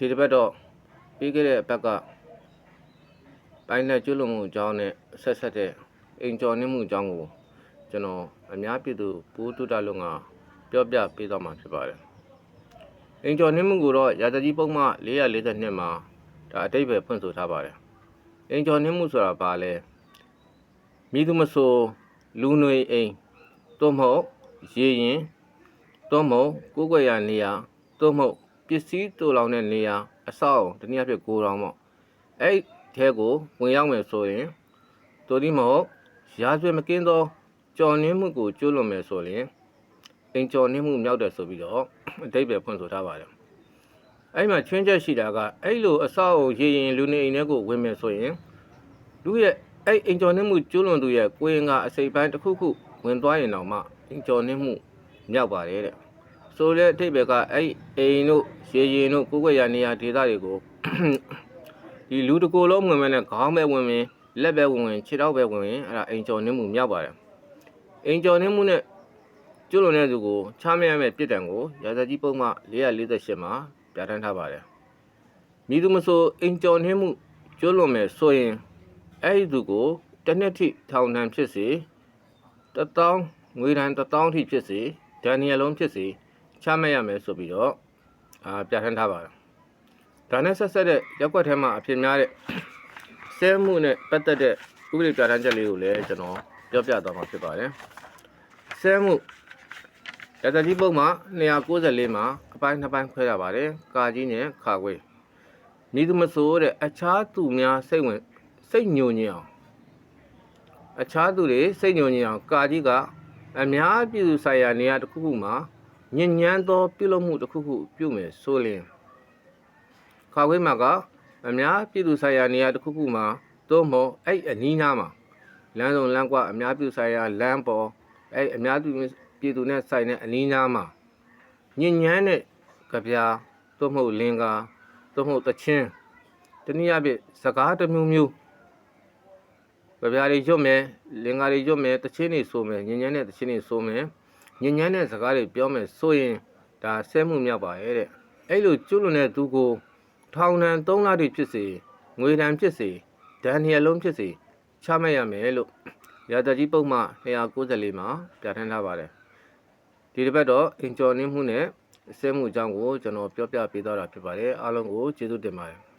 ဒီတစ်ပတ်တော့ပြီးခဲ့တဲ့အပတ်ကပိုင်းနဲ့ကျွလွန်မှုအကြောင်းနဲ့ဆက်တဲ့အိမ်ကျော်နှင်းမှုအကြောင်းကိုကျွန်တော်အများပြည်သူဘူတုတလုံးကပြောပြပေးသွားမှာဖြစ်ပါတယ်။အိမ်ကျော်နှင်းမှုကိုတော့ရာဇကြီးပုံမှန်442မှာဒါအတိတ်ပဲဖွင့်ဆိုထားပါတယ်။အိမ်ကျော်နှင်းမှုဆိုတာဘာလဲ။မိသူမဆိုလူနွေအိမ်တို့မဟုတ်ရေရင်တို့မဟုတ်ကိုယ်ွယ်ရနေရာတို့မဟုတ်ပစ္စည်းတူလောင်တဲ့နေရာအဆောက်တနည်းအားဖြင့်ကိုတောင်ပေါ့အဲ့ထဲကိုဝင်ရောက်မယ်ဆိုရင်တို့ဒီမဟုတ်ရာဇဝတ်မကင်းသောကြော်နှင်းမှုကိုကျူးလွန်မယ်ဆိုရင်အိမ်ကျော်နှင်းမှုမြောက်တယ်ဆိုပြီးတော့အတိတ်ပဲဖွင့်ဆိုထားပါတယ်အဲ့မှာချွင်းချက်ရှိတာကအဲ့လိုအဆောက်ရေရင်လူနေအိမ်ထဲကိုဝင်မယ်ဆိုရင်လူရဲ့အဲ့အိမ်ကျော်နှင်းမှုကျူးလွန်သူရဲ့ကိုယ်ရင်ကအစိပ်ပိုင်းတစ်ခုခုဝင်သွားရင်တော့မှအိမ်ကျော်နှင်းမှုမြောက်ပါတယ်တဲ့ဆိုတဲ့အထိပ္ပယ်ကအဲ့အိမ်တို့ရေရင်တို့ကိုယ်ွယ်ရနေရာဒေသတွေကိုဒီလူတကိုယ်လုံးဝင်မဲ့နဲ့ခေါင်းပဲဝင်ဝင်လက်ပဲဝင်ဝင်ခြေထောက်ပဲဝင်ဝင်အဲ့ဒါအိမ်ကျော်နှင်းမှုမြောက်ပါတယ်အိမ်ကျော်နှင်းမှုနဲ့ကျွလွန်တဲ့သူကိုချမှတ်ရမယ့်ပြစ်ဒဏ်ကိုရာဇကြီးပုံမှန်448မှာပြဋ္ဌာန်းထားပါတယ်မိသူမဆိုအိမ်ကျော်နှင်းမှုကျွလွန်မယ်ဆိုရင်အဲ့ဒီသူကိုတစ်နှစ်ထိထောင်ဒဏ်ဖြစ်စေ1000ငွေဒဏ်1000ထိဖြစ်စေဒဏ်နှစ်လုံးဖြစ်စေချမှတ်ရမယ်ဆိုပြီးတော့ပြဋ္ဌာန်းထားပါတယ်ဒါနဲ့ဆက်တဲ့ရက်ွက်ထဲမှာအဖြစ်များတဲ့ဆဲမှုနဲ့ပတ်သက်တဲ့ဥပဒေပြဋ္ဌာန်းချက်လေးကိုလည်းကျွန်တော်ပြောပြသွားမှာဖြစ်ပါတယ်ဆဲမှုရာဇကြီးပုံမှာ294မှာအပိုင်း2ပိုင်းခွဲရပါတယ်ကာကြီးနဲ့ခါခွေမိသူမဆိုတဲ့အခြားသူများစိတ်ညိုညင်အောင်အခြားသူတွေစိတ်ညိုညင်အောင်ကာကြီးကအများပြည်သူဆိုင်ရာနေရာတစ်ခုခုမှာညဉ့်ညမ်းသောပြုလုပ်မှုတစ်ခုခုပြုမယ်ဆိုရင်ခါခွေမှာကအများပြည်သူဆိုင်ရာနေရာတစ်ခုခုမှာသို့မဟုတ်အဲ့အနီးနားမှာလမ်းဆောင်လမ်းကွာအများပြည်သူဆိုင်ရာလမ်းပေါ်အဲ့အများပြည်သူနဲ့ဆိုင်တဲ့အနီးနားမှာညဉ့်ညမ်းတဲ့ကြပြာသို့မဟုတ်လင်္ကာသို့မဟုတ်တချင်းတနည်းအားဖြင့်စကားတစ်မျိုးမျိုးကြပြာတွေရွတ်မယ်လင်္ကာတွေရွတ်မယ်တချင်းတွေဆိုမယ်ညဉ့်ညမ်းတဲ့တချင်းတွေဆိုမယ်ညဉ့်ညမ်းတဲ့စကားတွေပြောမယ်ဆိုရင်ဒါဆဲမှုမြောက်ပါရဲ့တဲ့အဲ့လိုကျွလွန်တဲ့သူကိုထောင်ဒဏ်3လတိဖြစ်စေငွေဒဏ်ဖြစ်စေဒဏ်နှစ်လုံးဖြစ်စေချမှတ်ရမယ်လို့ရာဇကြီးပုံမှန်294မှာပြဋ္ဌာန်းထားပါတယ်ဒီတစ်ပတ်တော့အင်ကျော်နှင်းမှုနဲ့ဆဲမှုအကြောင်းကိုကျွန်တော်ပြောပြပေးသွားတာဖြစ်ပါတယ်အားလုံးကိုကျေးဇူးတင်ပါတယ်